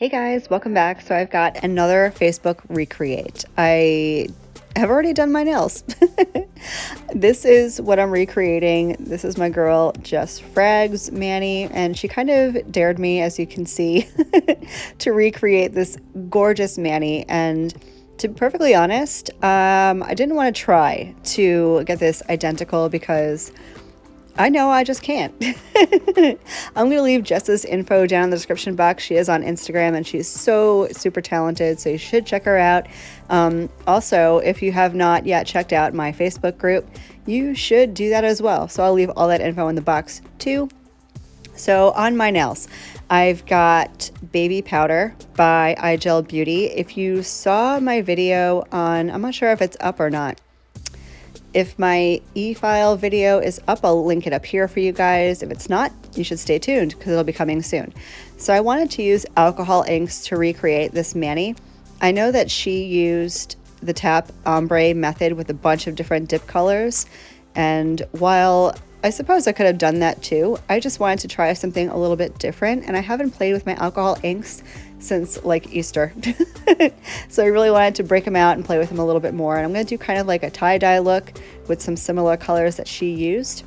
Hey guys, welcome back. So I've got another Facebook recreate. I have already done my nails. This is what I'm recreating. This is my girl Jess Fragg's Manny, and she kind of dared me, as you can see, to recreate this gorgeous Manny. And to be perfectly honest, I didn't want to try to get this identical because I know I just can't. I'm going to leave Jess's info down in the description box. She is on Instagram and she's so super talented, so you should check her out. Also, if you have not yet checked out my Facebook group, you should do that as well. So I'll leave all that info in the box too. So on my nails, I've got Baby Powder by iGel Beauty. If you saw my video on, I'm not sure if it's up or not. If my e-file video is up, I'll link it up here for you guys. If it's not, you should stay tuned because it'll be coming soon. So I wanted to use alcohol inks to recreate this Manny. I know that she used the tap ombre method with a bunch of different dip colors. And while I suppose I could have done that too, I just wanted to try something a little bit different. And I haven't played with my alcohol inks since like Easter. So I really wanted to break them out and play with them a little bit more. And I'm going to do kind of like a tie-dye look with some similar colors that she used.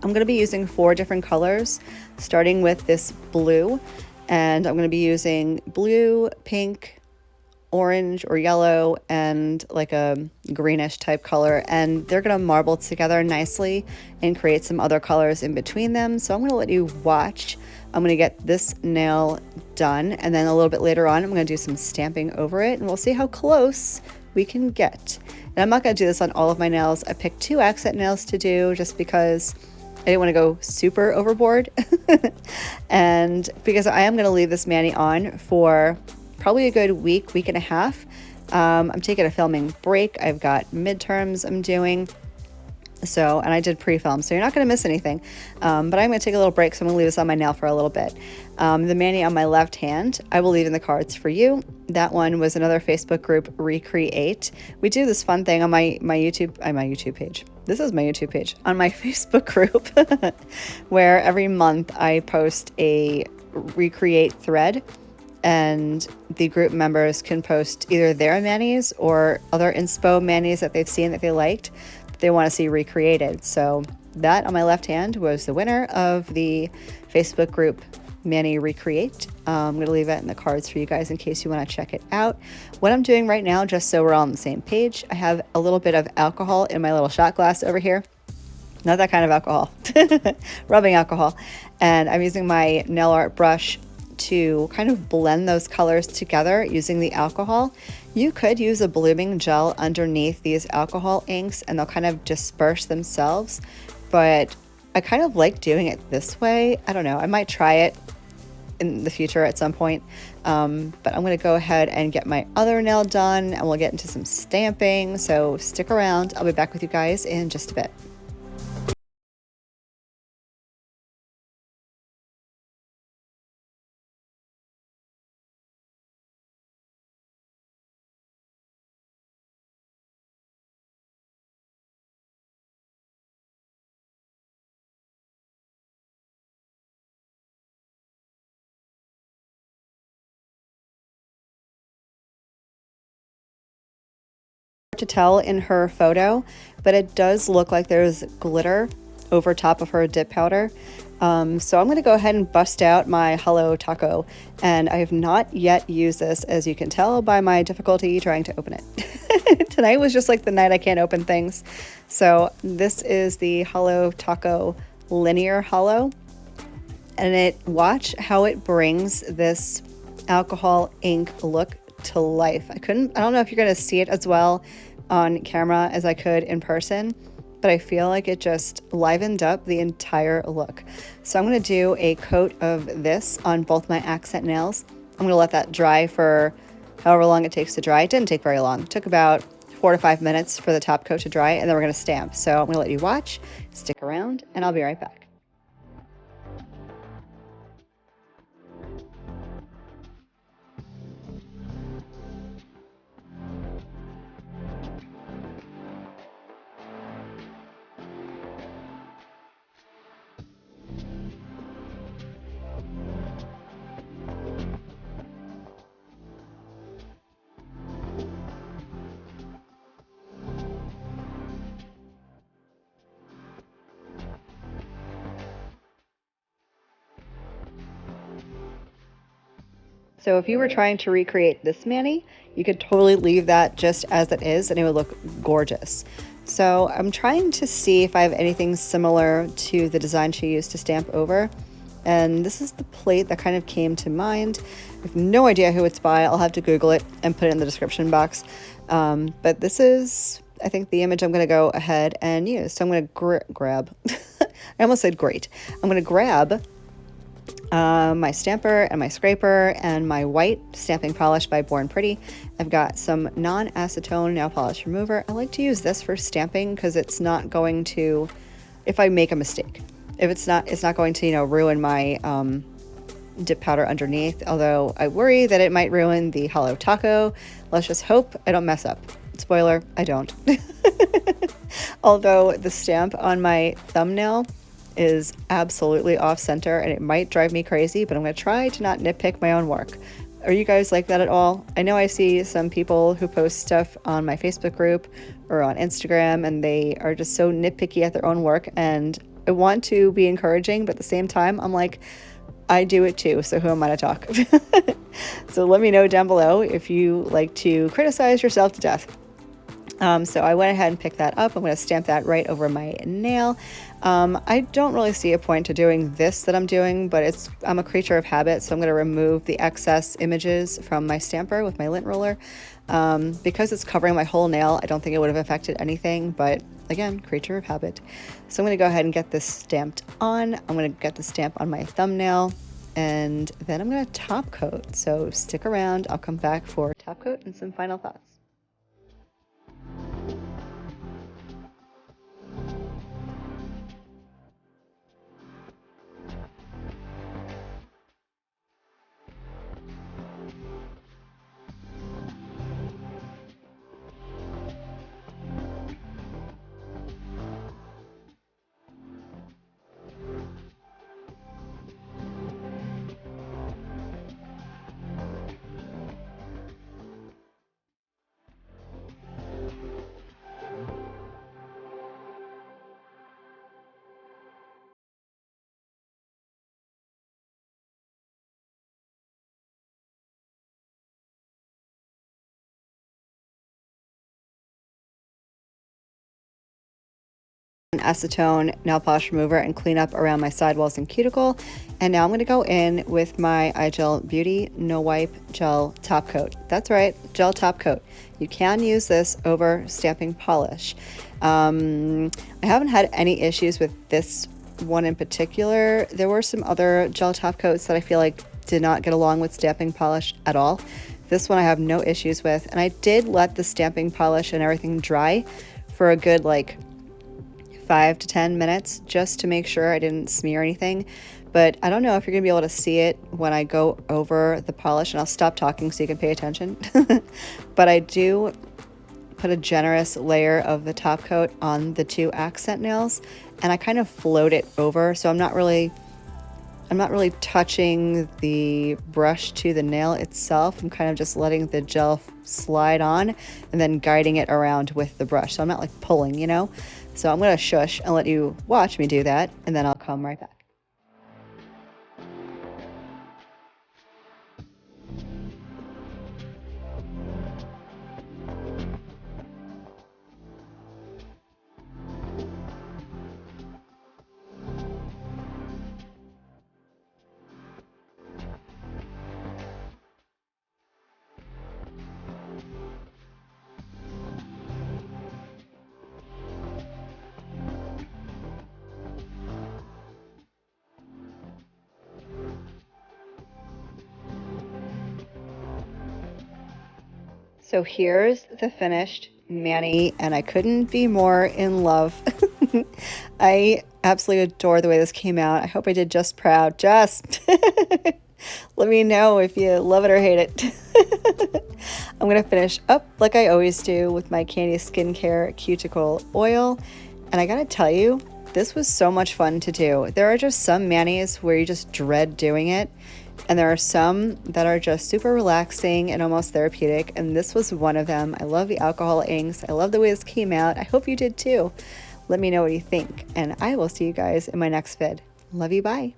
I'm going to be using 4 different colors, starting with this blue. And I'm going to be using blue, pink, orange or yellow, and like a greenish type color, and they're going to marble together nicely and create some other colors in between them. So I'm going to let you watch. I'm going to get this nail done, and then a little bit later on I'm going to do some stamping over it, and we'll see how close we can get. And I'm not going to do this on all of my nails. I picked 2 accent nails to do just because I didn't want to go super overboard. And because I am going to leave this Manny on for probably a good week and a half. I'm taking a filming break. I've got midterms I'm doing. So, and I did pre-film, so you're not going to miss anything. But I'm going to take a little break, so I'm going to leave this on my nail for a little bit. The Manny on my left hand, I will leave in the cards for you. That one was another Facebook group recreate. We do this fun thing on my YouTube page. This is my YouTube page on my Facebook group, where every month I post a recreate thread. And the group members can post either their Mannies or other inspo Mannies that they've seen that they liked, that they want to see recreated. So that on my left hand was the winner of the Facebook group Manny Recreate. I'm going to leave that in the cards for you guys in case you want to check it out. What I'm doing right now, just so we're all on the same page, I have a little bit of alcohol in my little shot glass over here. Not that kind of alcohol, rubbing alcohol. And I'm using my nail art brush to kind of blend those colors together using the alcohol. You could use a blooming gel underneath these alcohol inks and they'll kind of disperse themselves, but I kind of like doing it this way. I don't know, I might try it in the future at some point, but I'm going to go ahead and get my other nail done and we'll get into some stamping, so stick around. I'll be back with you guys in just a bit. To tell in her photo, but it does look like there's glitter over top of her dip powder. So I'm going to go ahead and bust out my Holo taco, and I have not yet used this, as you can tell by my difficulty trying to open it. Tonight was just like the night I can't open things. So this is the Holo taco linear Holo, and watch how it brings this alcohol ink look to life. I don't know if you're going to see it as well on camera as I could in person, but I feel like it just livened up the entire look. So I'm going to do a coat of this on both my accent nails. I'm going to let that dry for however long it takes to dry. It didn't take very long. It took about 4 to 5 minutes for the top coat to dry, and then we're going to stamp. So I'm going to let you watch, stick around, and I'll be right back. So if you were trying to recreate this mani, you could totally leave that just as it is and it would look gorgeous. So I'm trying to see if I have anything similar to the design she used to stamp over. And this is the plate that kind of came to mind. I have no idea who it's by. I'll have to Google it and put it in the description box. But this is, I think, the image I'm going to go ahead and use. So I'm going to grab, I almost said great. I'm going to grab my stamper and my scraper and my white stamping polish by Born Pretty. I've got some non-acetone nail polish remover. I like to use this for stamping because it's not going to, if I make a mistake, if it's not going to, you know, ruin my dip powder underneath, although I worry that it might ruin the Holo taco. Let's just hope I don't mess up. Spoiler, I don't. Although the stamp on my thumbnail is absolutely off center and it might drive me crazy, but I'm going to try to not nitpick my own work. Are you guys like that at all? I know I see some people who post stuff on my Facebook group or on Instagram and they are just so nitpicky at their own work, and I want to be encouraging, but at the same time I'm like, I do it too, so who am I to talk? So let me know down below if you like to criticize yourself to death. So I went ahead and picked that up. I'm going to stamp that right over my nail. I don't really see a point to doing this that I'm doing, but I'm a creature of habit, so I'm going to remove the excess images from my stamper with my lint roller. Because it's covering my whole nail, I don't think it would have affected anything, but again, creature of habit. So I'm going to go ahead and get this stamped on. I'm going to get the stamp on my thumbnail, and then I'm going to top coat. So stick around. I'll come back for top coat and some final thoughts. Acetone nail polish remover and clean up around my sidewalls and cuticle. And now I'm going to go in with my iGel Beauty No Wipe Gel Top Coat. That's right, gel top coat. You can use this over stamping polish. I haven't had any issues with this one in particular. There were some other gel top coats that I feel like did not get along with stamping polish at all. This one I have no issues with, and I did let the stamping polish and everything dry for a good like 5 to 10 minutes just to make sure I didn't smear anything. But I don't know if you're gonna be able to see it when I go over the polish, and I'll stop talking so you can pay attention. But I do put a generous layer of the top coat on the 2 accent nails, and I kind of float it over, so I'm not really touching the brush to the nail itself. I'm kind of just letting the gel slide on and then guiding it around with the brush. So I'm not like pulling, you know? So I'm going to shush and let you watch me do that, and then I'll come right back. So here's the finished mani, and I couldn't be more in love. I absolutely adore the way this came out. I hope I did Jess proud. Jess, let me know if you love it or hate it. I'm going to finish up like I always do with my Candy Skincare Cuticle Oil. And I got to tell you, this was so much fun to do. There are just some manis where you just dread doing it. And there are some that are just super relaxing and almost therapeutic, and this was one of them. I love the alcohol inks. I love the way this came out. I hope you did too. Let me know what you think, and I will see you guys in my next vid. Love you, bye.